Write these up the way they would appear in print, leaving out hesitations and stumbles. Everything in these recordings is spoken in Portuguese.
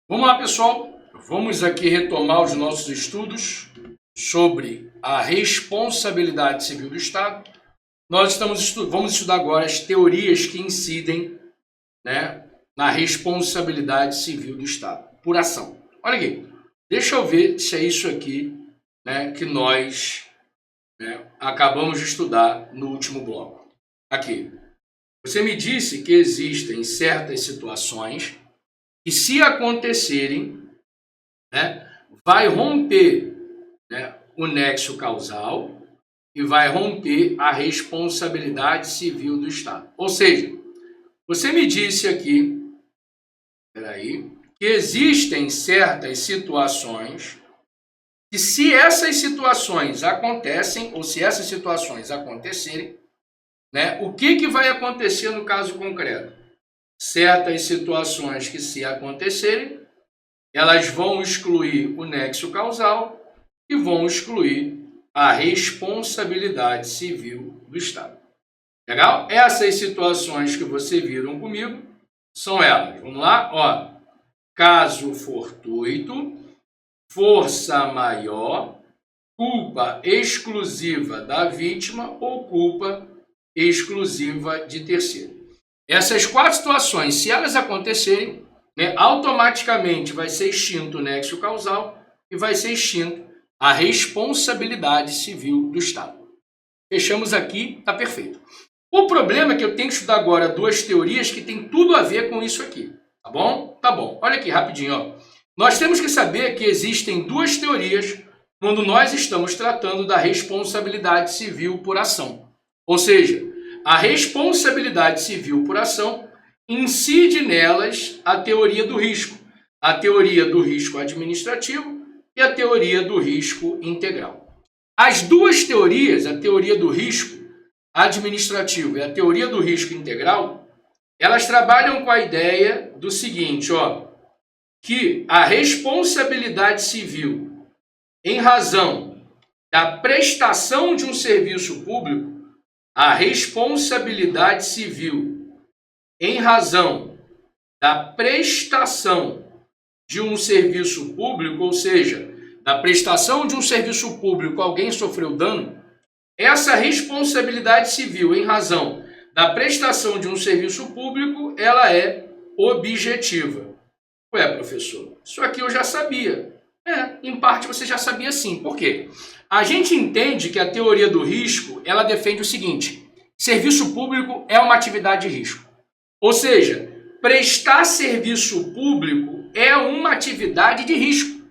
Vamos lá, pessoal. Vamos aqui retomar os nossos estudos sobre a responsabilidade civil do Estado. Vamos estudar agora as teorias que incidem, na responsabilidade civil do Estado por ação. Olha aqui, deixa eu ver se é isso aqui, que nós acabamos de estudar no último bloco. Aqui, você me disse que existem certas situações que, se acontecerem, vai romper o nexo causal e vai romper a responsabilidade civil do Estado. Ou seja, você me disse aqui, que existem certas situações que, se essas situações acontecem, ou se essas situações acontecerem, o que vai acontecer no caso concreto? Certas situações que, se acontecerem, elas vão excluir o nexo causal e vão excluir a responsabilidade civil do Estado. Legal? Essas situações que você viram comigo são elas. Vamos lá? Ó, caso fortuito, força maior, culpa exclusiva da vítima ou culpa exclusiva de terceiro. Essas quatro situações, se elas acontecerem, automaticamente vai ser extinto o nexo causal e vai ser extinto a responsabilidade civil do Estado. Fechamos aqui, tá perfeito. O problema é que eu tenho que estudar agora duas teorias que têm tudo a ver com isso aqui, tá bom? Tá bom, olha aqui rapidinho, ó. Nós temos que saber que existem duas teorias quando nós estamos tratando da responsabilidade civil por ação. Ou seja, a responsabilidade civil por ação incide nelas a teoria do risco administrativo e a teoria do risco integral. As duas teorias, a teoria do risco administrativo e a teoria do risco integral, elas trabalham com a ideia do seguinte, ó, que a responsabilidade civil em razão da prestação de um serviço público, a responsabilidade civil em razão da prestação de um serviço público, ou seja, da prestação de um serviço público, alguém sofreu dano, essa responsabilidade civil em razão da prestação de um serviço público, ela é objetiva. Ué, professor, isso aqui eu já sabia. Em parte você já sabia sim. Por quê? A gente entende que a teoria do risco, ela defende o seguinte: serviço público é uma atividade de risco. Ou seja, prestar serviço público é uma atividade de risco.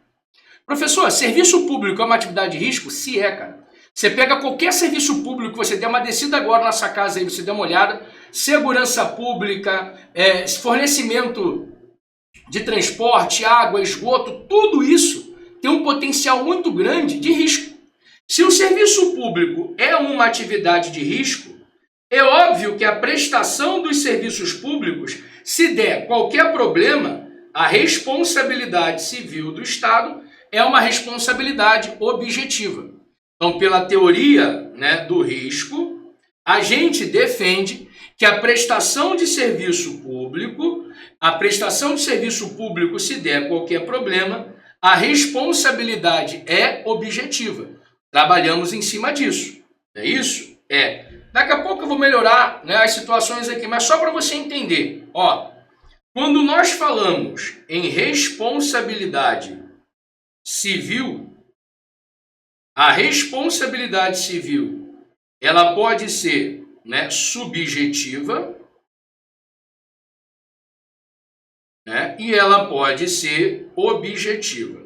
Professor, serviço público é uma atividade de risco? Se é, cara. Você pega qualquer serviço público, você der uma descida agora na sua casa aí, você der uma olhada, segurança pública, fornecimento de transporte, água, esgoto, tudo isso tem um potencial muito grande de risco. Se o serviço público é uma atividade de risco, é óbvio que a prestação dos serviços públicos, se der qualquer problema, a responsabilidade civil do Estado é uma responsabilidade objetiva. Então, pela teoria do risco, a gente defende que a prestação de serviço público, se der qualquer problema, a responsabilidade é objetiva. Trabalhamos em cima disso. É isso? Daqui a pouco eu vou melhorar as situações aqui, mas só para você entender. Ó, quando nós falamos em responsabilidade civil, a responsabilidade civil ela pode ser subjetiva, e ela pode ser objetiva.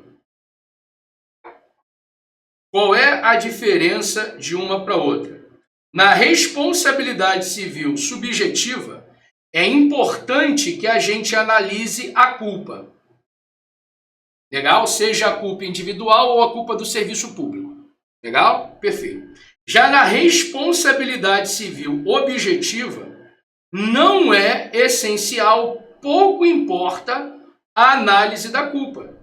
Qual é a diferença de uma para outra? Na responsabilidade civil subjetiva, é importante que a gente analise a culpa. Legal? Seja a culpa individual ou a culpa do serviço público. Legal? Perfeito. Já na responsabilidade civil objetiva, não é essencial, pouco importa a análise da culpa.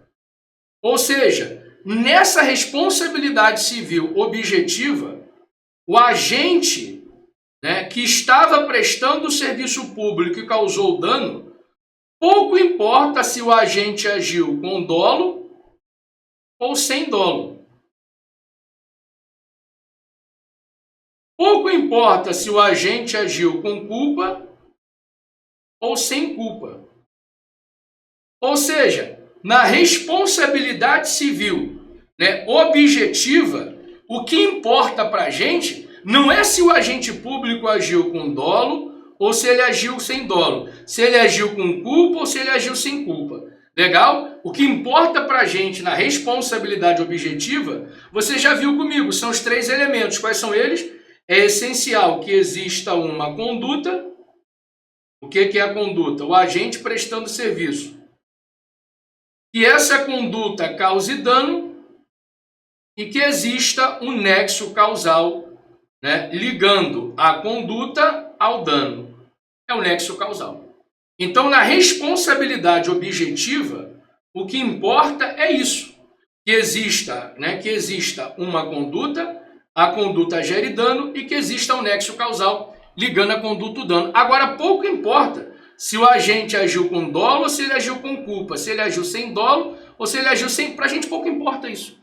Ou seja, nessa responsabilidade civil objetiva, o agente que estava prestando o serviço público e causou dano Pouco importa se o agente agiu com dolo ou sem dolo. Pouco importa se o agente agiu com culpa ou sem culpa. Ou seja, na responsabilidade civil, né, objetiva, o que importa para a gente não é se o agente público agiu com dolo ou se ele agiu sem dolo, se ele agiu com culpa ou se ele agiu sem culpa. Legal? O que importa para a gente na responsabilidade objetiva, você já viu comigo, são os 3 elementos. Quais são eles? É essencial que exista uma conduta. O que é a conduta? O agente prestando serviço. Que essa conduta cause dano e que exista um nexo causal, né, ligando a conduta ao dano. É o nexo causal. Então, na responsabilidade objetiva, o que importa é isso. Que exista uma conduta, a conduta gere dano e que exista um nexo causal ligando a conduta ao dano. Agora, pouco importa se o agente agiu com dolo ou se ele agiu com culpa, se ele agiu sem dolo ou se ele agiu sem... Para a gente pouco importa isso.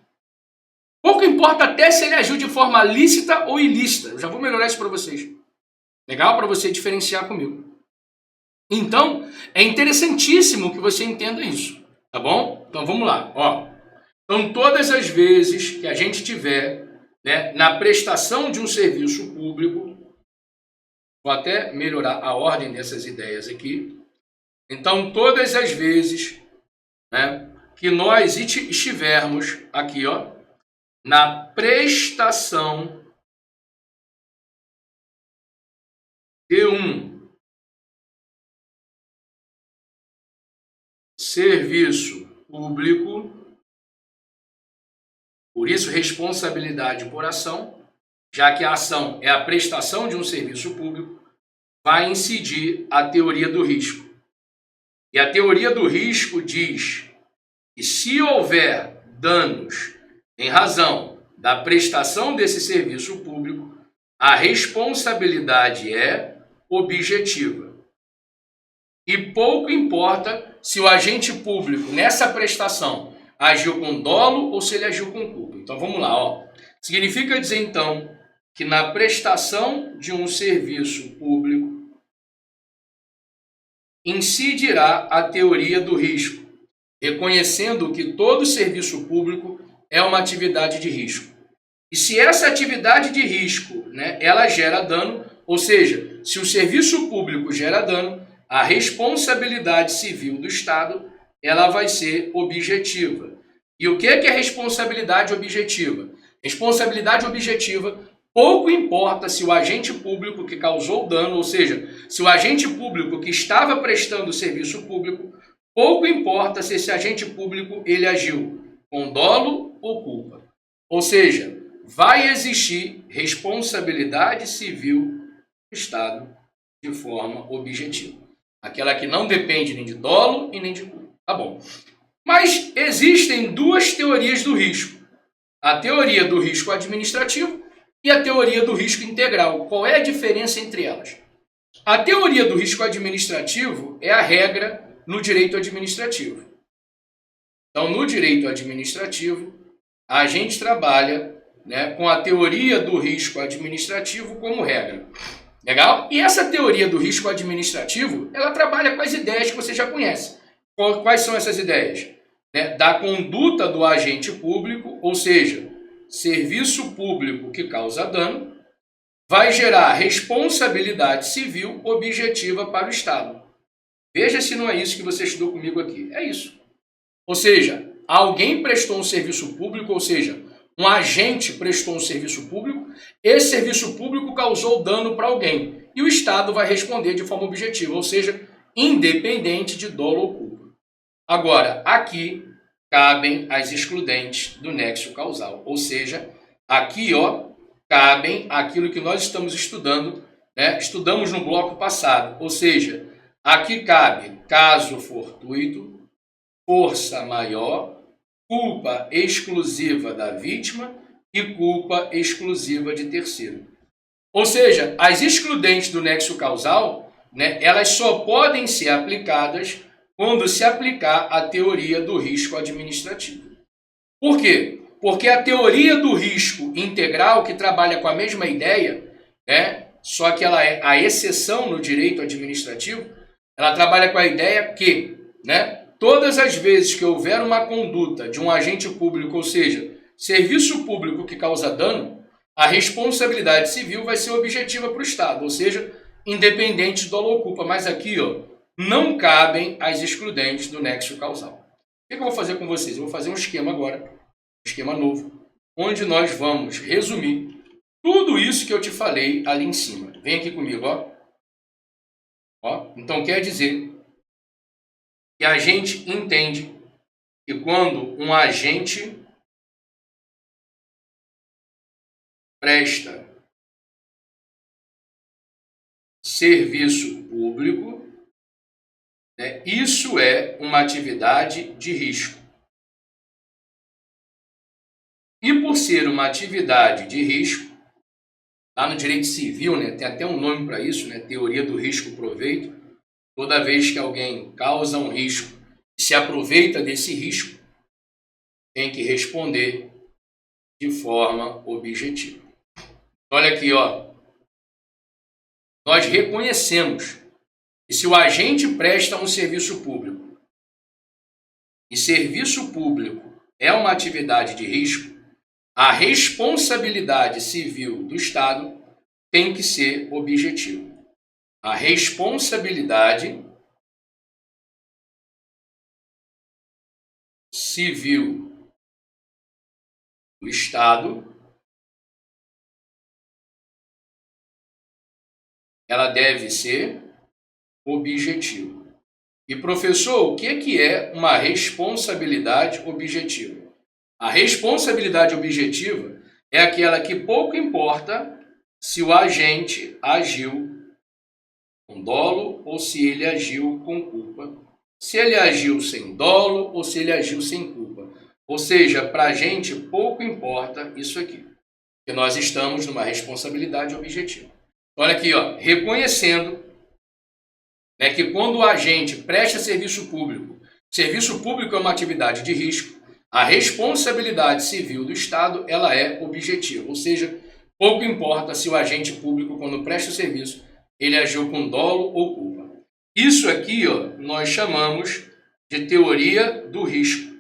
Pouco importa até se ele agiu de forma lícita ou ilícita. Eu já vou melhorar isso para vocês. Legal? Para você diferenciar comigo. Então, é interessantíssimo que você entenda isso. Tá bom? Então, vamos lá. Ó. Então, todas as vezes que a gente tiver, né, na prestação de um serviço público, vou até melhorar a ordem dessas ideias aqui. Então, todas as vezes, né, que nós estivermos aqui, ó, na prestação de um serviço público, por isso responsabilidade por ação, já que a ação é a prestação de um serviço público, vai incidir a teoria do risco. E a teoria do risco diz que se houver danos em razão da prestação desse serviço público, a responsabilidade é objetiva. E pouco importa se o agente público nessa prestação agiu com dolo ou se ele agiu com culpa. Então vamos lá, ó. Significa dizer então que na prestação de um serviço público incidirá a teoria do risco, reconhecendo que todo serviço público é uma atividade de risco. E se essa atividade de risco, né, ela gera dano, ou seja, se o serviço público gera dano, a responsabilidade civil do Estado ela vai ser objetiva. E o que é responsabilidade objetiva? Responsabilidade objetiva, pouco importa se o agente público que causou o dano, ou seja, se o agente público que estava prestando o serviço público, pouco importa se esse agente público ele agiu com dolo ou culpa. Ou seja, vai existir responsabilidade civil do Estado de forma objetiva. Aquela que não depende nem de dolo e nem de culpa. Tá bom. Mas existem 2 teorias do risco. A teoria do risco administrativo e a teoria do risco integral. Qual é a diferença entre elas? A teoria do risco administrativo é a regra no direito administrativo. Então, no direito administrativo, a gente trabalha, né, com a teoria do risco administrativo como regra. Legal? E essa teoria do risco administrativo, ela trabalha com as ideias que você já conhece. Quais são essas ideias? Né? Da conduta do agente público, ou seja, serviço público que causa dano, vai gerar responsabilidade civil objetiva para o Estado. Veja se não é isso que você estudou comigo aqui. É isso. Ou seja, alguém prestou um serviço público, ou seja, um agente prestou um serviço público, esse serviço público causou dano para alguém. E o Estado vai responder de forma objetiva, ou seja, independente de dolo ou culpa. Agora, aqui cabem as excludentes do nexo causal. Ou seja, aqui ó, cabem aquilo que nós estamos estudando, né? Estudamos no bloco passado. Ou seja, aqui cabe caso fortuito, força maior, culpa exclusiva da vítima e culpa exclusiva de terceiro. Ou seja, as excludentes do nexo causal, né, elas só podem ser aplicadas quando se aplicar a teoria do risco administrativo. Por quê? Porque a teoria do risco integral, que trabalha com a mesma ideia, só que ela é a exceção no direito administrativo, ela trabalha com a ideia que, todas as vezes que houver uma conduta de um agente público, ou seja, serviço público que causa dano, a responsabilidade civil vai ser objetiva para o Estado, ou seja, independente do dolo ou culpa. Mas aqui, não cabem as excludentes do nexo causal. O que eu vou fazer com vocês? Eu vou fazer um esquema agora, um esquema novo, onde nós vamos resumir tudo isso que eu te falei ali em cima. Vem aqui comigo, Então quer dizer que a gente entende que quando um agente presta serviço público, isso é uma atividade de risco. E por ser uma atividade de risco, lá no direito civil, tem até um nome para isso, teoria do risco-proveito. Toda vez que alguém causa um risco e se aproveita desse risco, tem que responder de forma objetiva. Olha aqui, nós reconhecemos que se o agente presta um serviço público e serviço público é uma atividade de risco, a responsabilidade civil do Estado tem que ser objetiva. A responsabilidade civil do Estado, ela deve ser objetiva. E, professor, o que é uma responsabilidade objetiva? A responsabilidade objetiva é aquela que pouco importa se o agente agiu com dolo ou se ele agiu com culpa, se ele agiu sem dolo ou se ele agiu sem culpa. Ou seja, para a gente pouco importa isso aqui, porque nós estamos numa responsabilidade objetiva. Olha aqui, reconhecendo que quando o agente presta serviço público é uma atividade de risco, a responsabilidade civil do Estado ela é objetiva, ou seja, pouco importa se o agente público, quando presta o serviço, ele agiu com dolo ou culpa. Isso aqui nós chamamos de teoria do risco.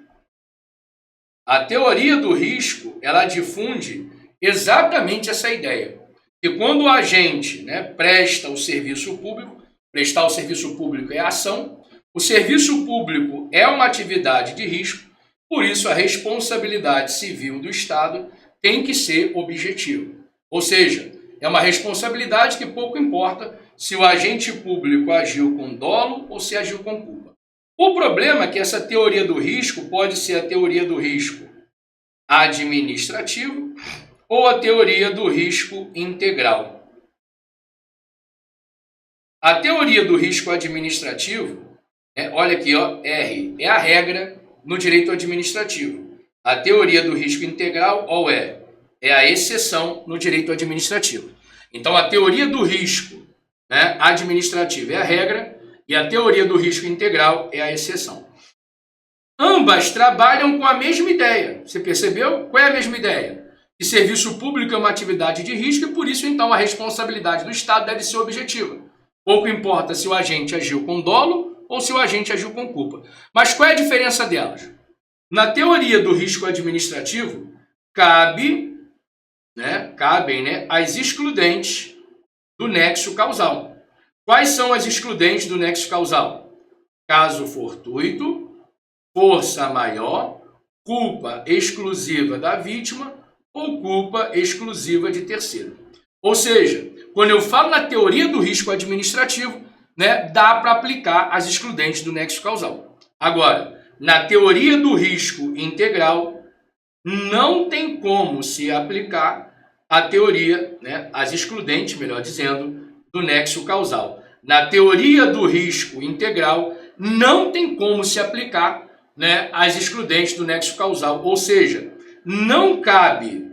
A teoria do risco ela difunde exatamente essa ideia, que quando o agente presta o serviço público, prestar o serviço público é ação, o serviço público é uma atividade de risco, por isso a responsabilidade civil do Estado tem que ser objetiva. Ou seja, é uma responsabilidade que pouco importa se o agente público agiu com dolo ou se agiu com culpa. O problema é que essa teoria do risco pode ser a teoria do risco administrativo ou a teoria do risco integral. A teoria do risco administrativo, olha aqui, R, é a regra no direito administrativo. A teoria do risco integral, é a exceção no direito administrativo. Então, a teoria do risco administrativo é a regra e a teoria do risco integral é a exceção. Ambas trabalham com a mesma ideia. Você percebeu? Qual é a mesma ideia? Que serviço público é uma atividade de risco e, por isso, então, a responsabilidade do Estado deve ser objetiva. Pouco importa se o agente agiu com dolo ou se o agente agiu com culpa. Mas qual é a diferença delas? Na teoria do risco administrativo, cabem as excludentes do nexo causal. Quais são as excludentes do nexo causal? Caso fortuito, força maior, culpa exclusiva da vítima ou culpa exclusiva de terceiro. Ou seja, quando eu falo na teoria do risco administrativo, dá para aplicar as excludentes do nexo causal. Agora, na teoria do risco integral, não tem como se aplicar a teoria, as excludentes, melhor dizendo, do nexo causal. Na teoria do risco integral, não tem como se aplicar as excludentes do nexo causal. Ou seja, não cabe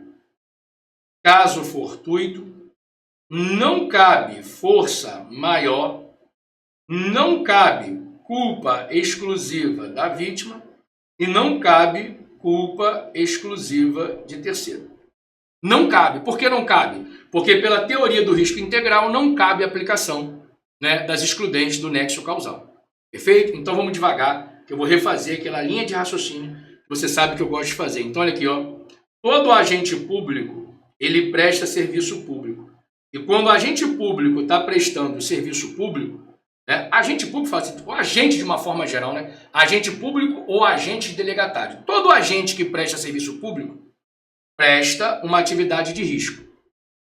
caso fortuito, não cabe força maior, não cabe culpa exclusiva da vítima e não cabe culpa exclusiva de terceiro. Não cabe. Por que não cabe? Porque pela teoria do risco integral não cabe a aplicação, né, das excludentes do nexo causal. Perfeito? Então vamos devagar, que eu vou refazer aquela linha de raciocínio que você sabe que eu gosto de fazer. Então olha aqui, ó. Todo agente público, ele presta serviço público. E quando o agente público está prestando serviço público, né, agente público fala assim, o agente de uma forma geral, né, agente público ou agente delegatário. Todo agente que presta serviço público presta uma atividade de risco.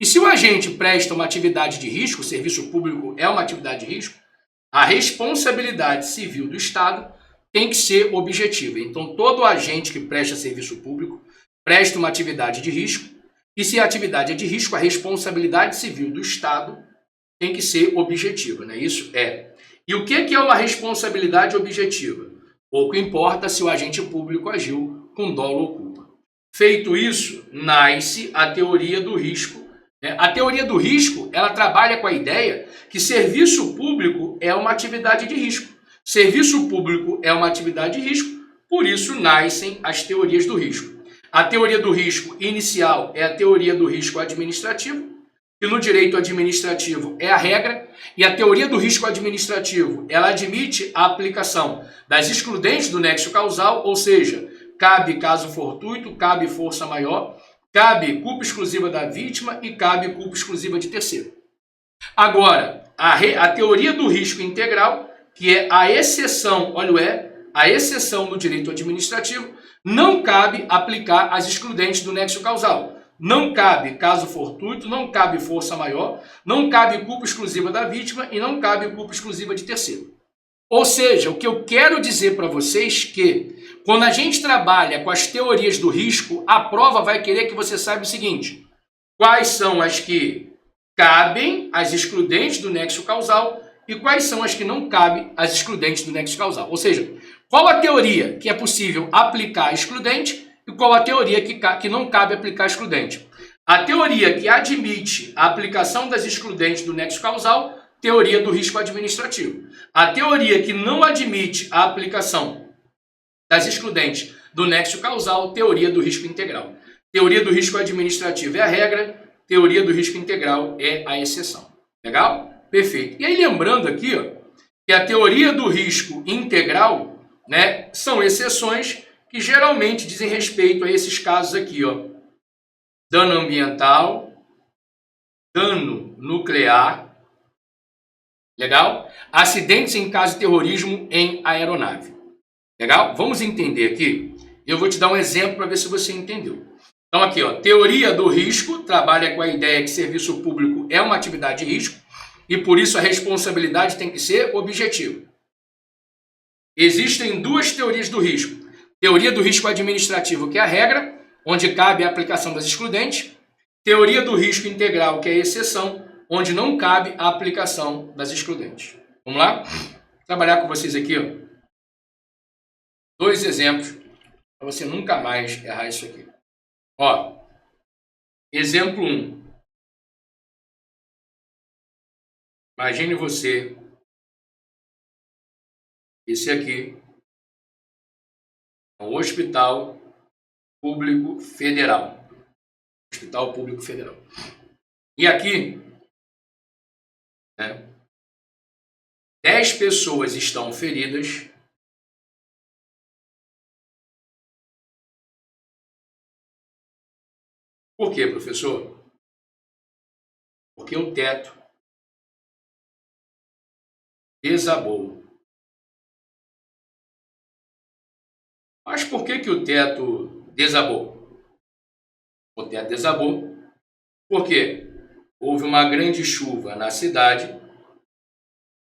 E se o agente presta uma atividade de risco, o serviço público é uma atividade de risco, a responsabilidade civil do Estado tem que ser objetiva. Então, todo agente que presta serviço público presta uma atividade de risco, e se a atividade é de risco, a responsabilidade civil do Estado tem que ser objetiva, né? Isso é. E o que é uma responsabilidade objetiva? Pouco importa se o agente público agiu com dolo ou culpa. Feito isso, nasce a teoria do risco. A teoria do risco, ela trabalha com a ideia que serviço público é uma atividade de risco. Serviço público é uma atividade de risco, por isso nascem as teorias do risco. A teoria do risco inicial é a teoria do risco administrativo, que no direito administrativo é a regra, e a teoria do risco administrativo, ela admite a aplicação das excludentes do nexo causal, ou seja, cabe caso fortuito, cabe força maior, cabe culpa exclusiva da vítima e cabe culpa exclusiva de terceiro. Agora, a teoria do risco integral, que é a exceção, olha a exceção no direito administrativo, não cabe aplicar as excludentes do nexo causal. Não cabe caso fortuito, não cabe força maior, não cabe culpa exclusiva da vítima e não cabe culpa exclusiva de terceiro. Ou seja, o que eu quero dizer para vocês é que quando a gente trabalha com as teorias do risco, a prova vai querer que você saiba o seguinte: quais são as que cabem as excludentes do nexo causal e quais são as que não cabem as excludentes do nexo causal. Ou seja, qual a teoria que é possível aplicar excludente e qual a teoria que não cabe aplicar excludente. A teoria que admite a aplicação das excludentes do nexo causal, teoria do risco administrativo. A teoria que não admite a aplicação das excludentes do nexo causal, teoria do risco integral. Teoria do risco administrativo é a regra, teoria do risco integral é a exceção. Legal? Perfeito. E aí lembrando aqui, ó, que a teoria do risco integral, né, são exceções que geralmente dizem respeito a esses casos aqui, ó. Dano ambiental, dano nuclear, legal? Acidentes em caso de terrorismo em aeronave. Legal? Vamos entender aqui. Eu vou te dar um exemplo para ver se você entendeu. Então aqui, ó, teoria do risco trabalha com a ideia que serviço público é uma atividade de risco e por isso a responsabilidade tem que ser objetiva. Existem duas teorias do risco. Teoria do risco administrativo, que é a regra, onde cabe a aplicação das excludentes. Teoria do risco integral, que é a exceção, onde não cabe a aplicação das excludentes. Vamos lá? Vou trabalhar com vocês aqui, ó, dois exemplos para você nunca mais errar isso aqui. Ó, exemplo 1. Imagine você, esse aqui é um hospital público federal. Hospital público federal. E aqui, né, 10 pessoas estão feridas. Por quê, professor? Porque o teto desabou. Mas por que o teto desabou? O teto desabou porque houve uma grande chuva na cidade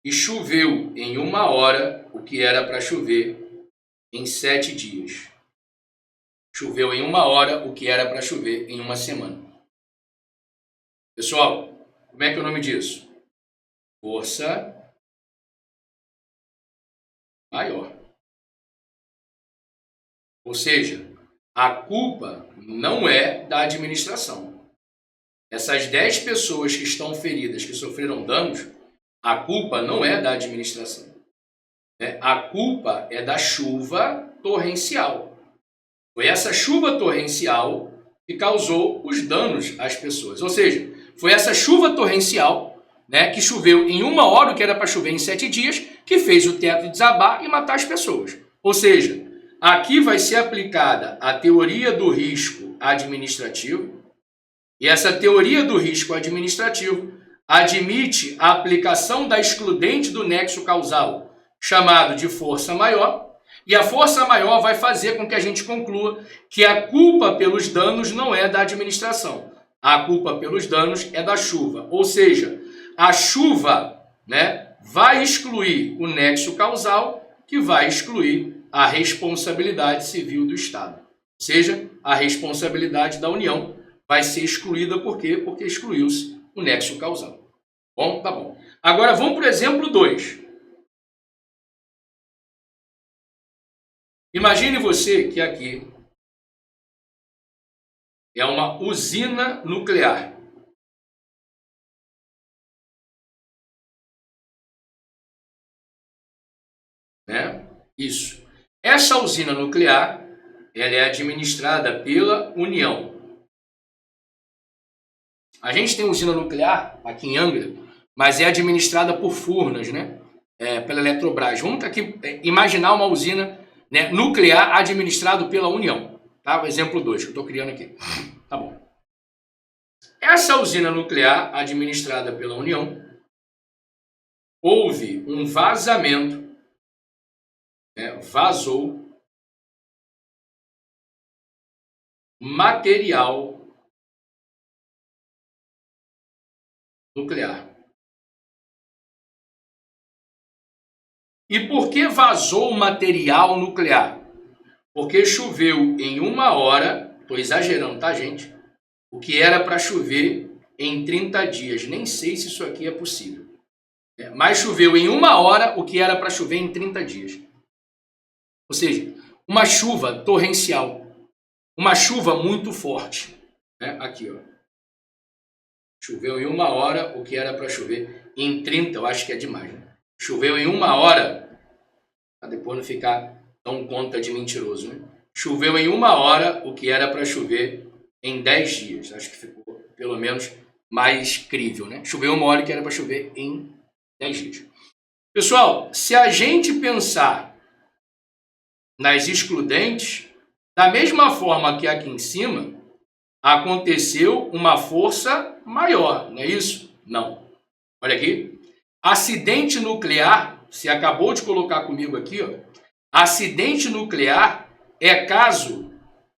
e choveu em 1 hora o que era para chover em 7 dias. Choveu em 1 hora o que era para chover em 1 semana. Pessoal, como é que é o nome disso? Força maior. Ou seja, a culpa não é da administração. Essas 10 pessoas que estão feridas, que sofreram danos, a culpa não é da administração. né? A culpa é da chuva torrencial. Foi essa chuva torrencial que causou os danos às pessoas. Ou seja, foi essa chuva torrencial, né, que choveu em 1 hora, o que era para chover em 7 dias, que fez o teto desabar e matar as pessoas. Ou seja, aqui vai ser aplicada a teoria do risco administrativo, e essa teoria do risco administrativo admite a aplicação da excludente do nexo causal, chamado de força maior, e a força maior vai fazer com que a gente conclua que a culpa pelos danos não é da administração. A culpa pelos danos é da chuva. Ou seja, a chuva, né, vai excluir o nexo causal, que vai excluir a responsabilidade civil do Estado. Ou seja, a responsabilidade da União vai ser excluída. Por quê? Porque excluiu-se o nexo causal. Bom, tá bom. Agora vamos para o exemplo 2. Imagine você que aqui é uma usina nuclear. Né? Isso. Essa usina nuclear, ela é administrada pela União. A gente tem usina nuclear aqui em Angra, mas é administrada por Furnas, né? Pela Eletrobras. Vamos aqui imaginar uma usina, né, nuclear administrado pela União. Tá? O exemplo 2 que eu estou criando aqui. Tá bom. Essa usina nuclear administrada pela União, houve um vazamento, né, vazou material nuclear. E por que vazou material nuclear? Porque choveu em 1 hora, estou exagerando, tá, gente? O que era para chover em 30 dias. Nem sei se isso aqui é possível. Mas choveu em 1 hora o que era para chover em 30 dias. Ou seja, uma chuva torrencial. Uma chuva muito forte. Né? Aqui, ó. Choveu em 1 hora o que era para chover em 30, eu acho que é demais, né? Choveu em 1 hora, para depois não ficar tão conta de mentiroso, né? Choveu em 1 hora o que era para chover em 10 dias. Acho que ficou, pelo menos, mais crível, né? Choveu 1 hora que era para chover em 10 dias. Pessoal, se a gente pensar nas excludentes, da mesma forma que aqui em cima, aconteceu uma força maior, não é isso? Não. Olha aqui. Acidente nuclear, você acabou de colocar comigo aqui, ó. Acidente nuclear é caso,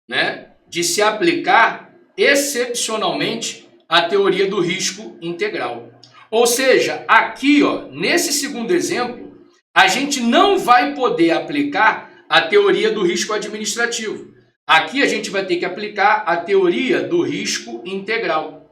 né, de se aplicar excepcionalmente a teoria do risco integral. Ou seja, aqui, ó, nesse segundo exemplo, a gente não vai poder aplicar a teoria do risco administrativo. Aqui a gente vai ter que aplicar a teoria do risco integral.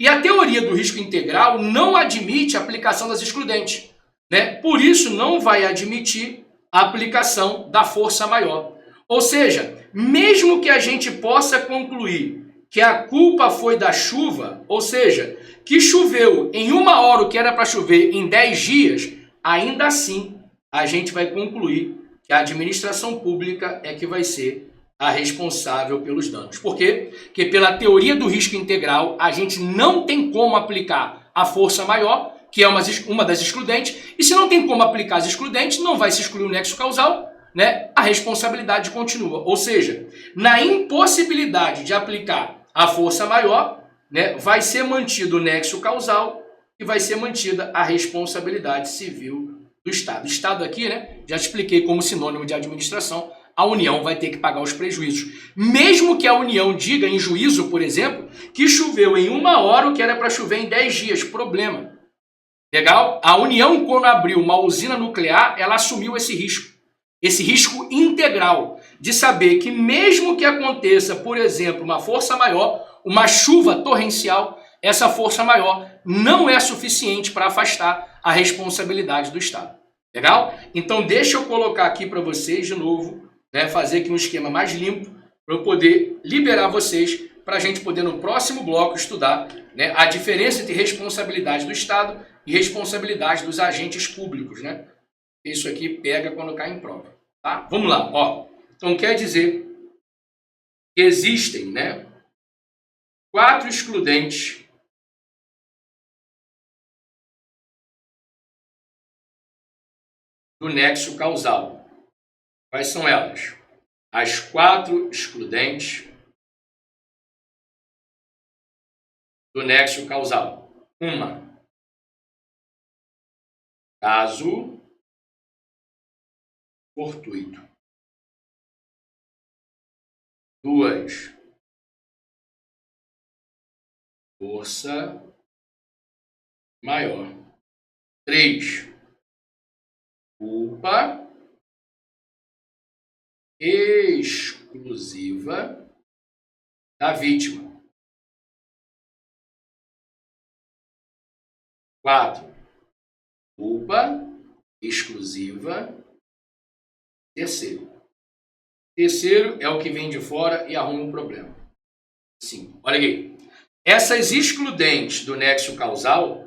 E a teoria do risco integral não admite a aplicação das excludentes, né? Por isso não vai admitir a aplicação da força maior. Ou seja, mesmo que a gente possa concluir que a culpa foi da chuva, ou seja, que choveu em 1 hora o que era para chover em 10 dias, ainda assim a gente vai concluir que a administração pública é que vai ser a responsável pelos danos. Por quê? Porque pela teoria do risco integral, a gente não tem como aplicar a força maior, que é uma das excludentes, e se não tem como aplicar as excludentes, não vai se excluir o nexo causal, né? A responsabilidade continua. Ou seja, na impossibilidade de aplicar a força maior, né, vai ser mantido o nexo causal e vai ser mantida a responsabilidade civil do Estado. Estado aqui, né, já expliquei como sinônimo de administração. A União vai ter que pagar os prejuízos. Mesmo que a União diga em juízo, por exemplo, que choveu em 1 hora o que era para chover em 10 dias. Problema. Legal? A União, quando abriu uma usina nuclear, ela assumiu esse risco integral de saber que mesmo que aconteça, por exemplo, uma força maior, uma chuva torrencial, essa força maior não é suficiente para afastar a responsabilidade do Estado. Legal? Então deixa eu colocar aqui para vocês de novo, né, fazer aqui um esquema mais limpo para eu poder liberar vocês para a gente poder no próximo bloco estudar, né, a diferença entre responsabilidade do Estado e responsabilidade dos agentes públicos, né? Isso aqui pega quando cai em prova. Tá? Vamos lá. Ó. Então quer dizer que existem, né, 4 excludentes do nexo causal. Quais são elas? As 4 excludentes do nexo causal. Uma, caso fortuito. 2, força maior. 3, culpa exclusiva da vítima. 4, culpa exclusiva terceiro. Terceiro é o que vem de fora e arruma um problema. Sim, olha aqui. Essas excludentes do nexo causal,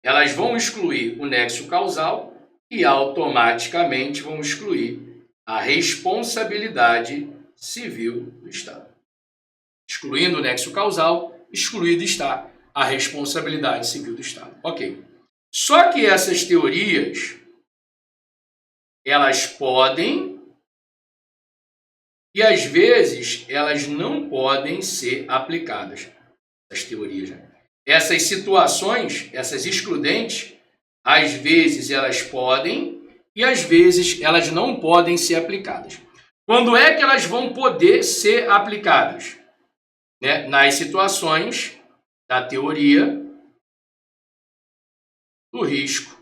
elas vão excluir o nexo causal e automaticamente vão excluir a responsabilidade civil do Estado. Excluindo o nexo causal, excluído está a responsabilidade civil do Estado. Ok. Só que essas teorias, elas podem e às vezes elas não podem ser aplicadas. As teorias, né? Essas situações, essas excludentes, às vezes elas podem e às vezes elas não podem ser aplicadas. Quando é que elas vão poder ser aplicadas? Né? Nas situações da teoria do risco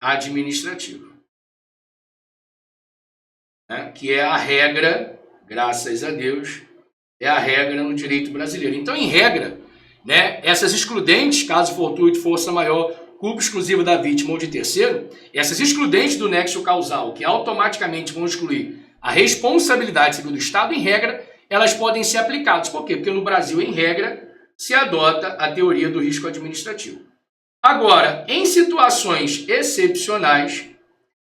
administrativo. Né? Que é a regra, graças a Deus, é a regra no direito brasileiro. Então, em regra, né, essas excludentes, caso fortuito, força maior, culpa exclusiva da vítima ou de terceiro, essas excludentes do nexo causal, que automaticamente vão excluir a responsabilidade civil do Estado, em regra, elas podem ser aplicadas. Por quê? Porque no Brasil, em regra, se adota a teoria do risco administrativo. Agora, em situações excepcionais,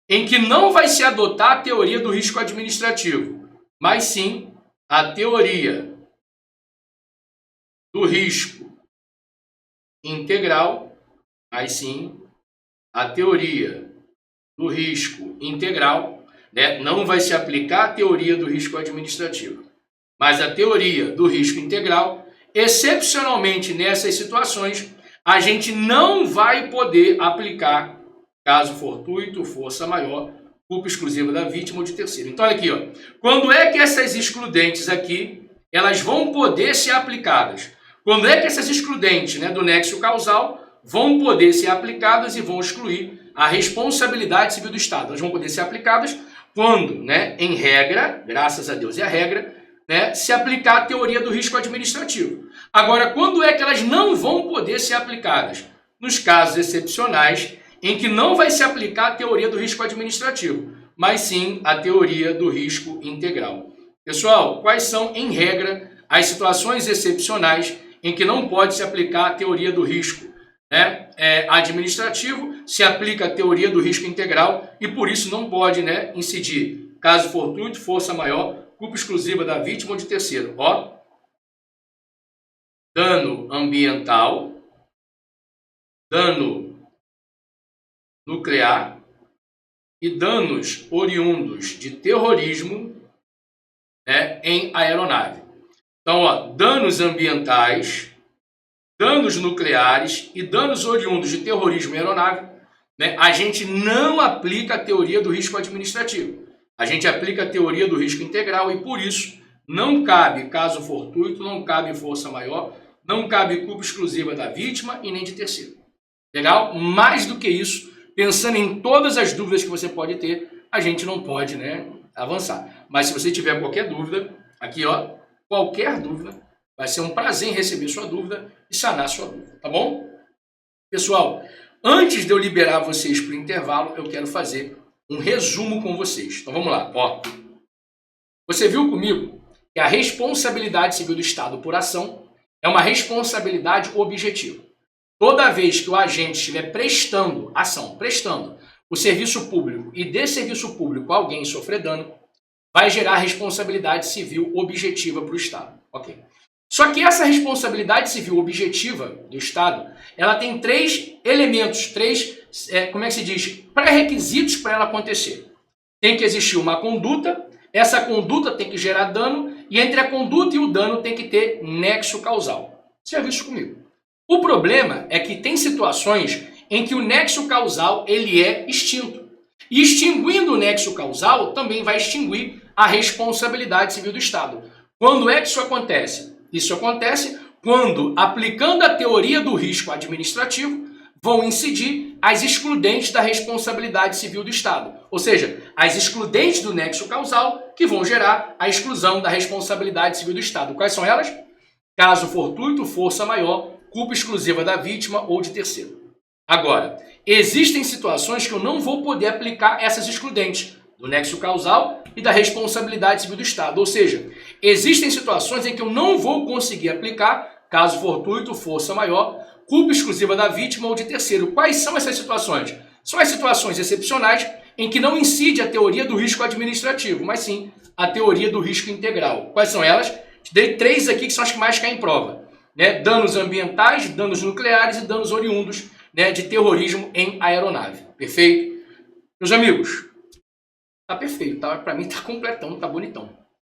em que não vai se adotar a teoria do risco administrativo, mas sim a teoria do risco integral, aí sim, a teoria do risco integral, né, não vai se aplicar a teoria do risco administrativo, mas a teoria do risco integral, excepcionalmente nessas situações, a gente não vai poder aplicar caso fortuito, força maior, culpa exclusiva da vítima ou de terceiro. Então, olha aqui, ó. Quando é que essas excludentes aqui, elas vão poder ser aplicadas? Quando é que essas excludentes, né, do nexo causal vão poder ser aplicadas e vão excluir a responsabilidade civil do Estado? Elas vão poder ser aplicadas quando, né, em regra, graças a Deus é a regra, né, se aplicar a teoria do risco administrativo. Agora, quando é que elas não vão poder ser aplicadas? Nos casos excepcionais, em que não vai se aplicar a teoria do risco administrativo, mas sim a teoria do risco integral. Pessoal, quais são, em regra, as situações excepcionais em que não pode se aplicar a teoria do risco, né, administrativo, se aplica a teoria do risco integral e por isso não pode, né, incidir caso fortuito, força maior, culpa exclusiva da vítima ou de terceiro. Ó, dano ambiental, dano nuclear e danos oriundos de terrorismo, né, em aeronave. Então, ó, danos ambientais, danos nucleares e danos oriundos de terrorismo em aeronave, né, a gente não aplica a teoria do risco administrativo. A gente aplica a teoria do risco integral e, por isso, não cabe caso fortuito, não cabe força maior, não cabe culpa exclusiva da vítima e nem de terceiro. Legal? Mais do que isso, pensando em todas as dúvidas que você pode ter, a gente não pode, né, avançar. Mas se você tiver qualquer dúvida, aqui, ó, qualquer dúvida, vai ser um prazer em receber sua dúvida e sanar sua dúvida, tá bom? Pessoal, antes de eu liberar vocês para o intervalo, eu quero fazer um resumo com vocês. Então vamos lá, ó. Você viu comigo que a responsabilidade civil do Estado por ação é uma responsabilidade objetiva. toda vez que o agente estiver prestando o serviço público e desse serviço público alguém sofrer dano, vai gerar responsabilidade civil objetiva para o Estado. Ok. Só que essa responsabilidade civil objetiva do Estado, ela tem três elementos, pré-requisitos para ela acontecer. Tem que existir uma conduta, essa conduta tem que gerar dano, e entre a conduta e o dano tem que ter nexo causal. Você já viu isso comigo? O problema é que tem situações em que o nexo causal ele é extinto. E extinguindo o nexo causal, também vai extinguir a responsabilidade civil do Estado. Quando é que isso acontece? Isso acontece quando, aplicando a teoria do risco administrativo, vão incidir as excludentes da responsabilidade civil do Estado. Ou seja, as excludentes do nexo causal que vão gerar a exclusão da responsabilidade civil do Estado. Quais são elas? Caso fortuito, força maior, culpa exclusiva da vítima ou de terceiro. Agora, existem situações que eu não vou poder aplicar essas excludentes do nexo causal e da responsabilidade civil do Estado. Ou seja, existem situações em que eu não vou conseguir aplicar caso fortuito, força maior, culpa exclusiva da vítima ou de terceiro. Quais são essas situações? São as situações excepcionais em que não incide a teoria do risco administrativo, mas sim a teoria do risco integral. Quais são elas? Te dei três aqui que são as que mais caem em prova. Danos ambientais, danos nucleares e danos oriundos de terrorismo em aeronave. Perfeito? Meus amigos, tá perfeito, tá? Para mim tá completão, tá bonitão.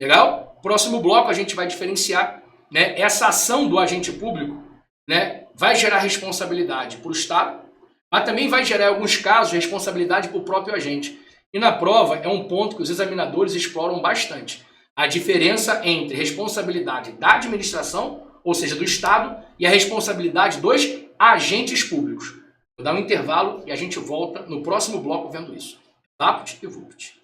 Legal? Próximo bloco a gente vai diferenciar essa ação do agente público, vai gerar responsabilidade para o Estado, mas também vai gerar, em alguns casos, responsabilidade para o próprio agente. E na prova é um ponto que os examinadores exploram bastante. A diferença entre responsabilidade da administração, ou seja, do Estado, e a responsabilidade dos agentes públicos. Vou dar um intervalo e a gente volta no próximo bloco vendo isso. Vapt e Vupt.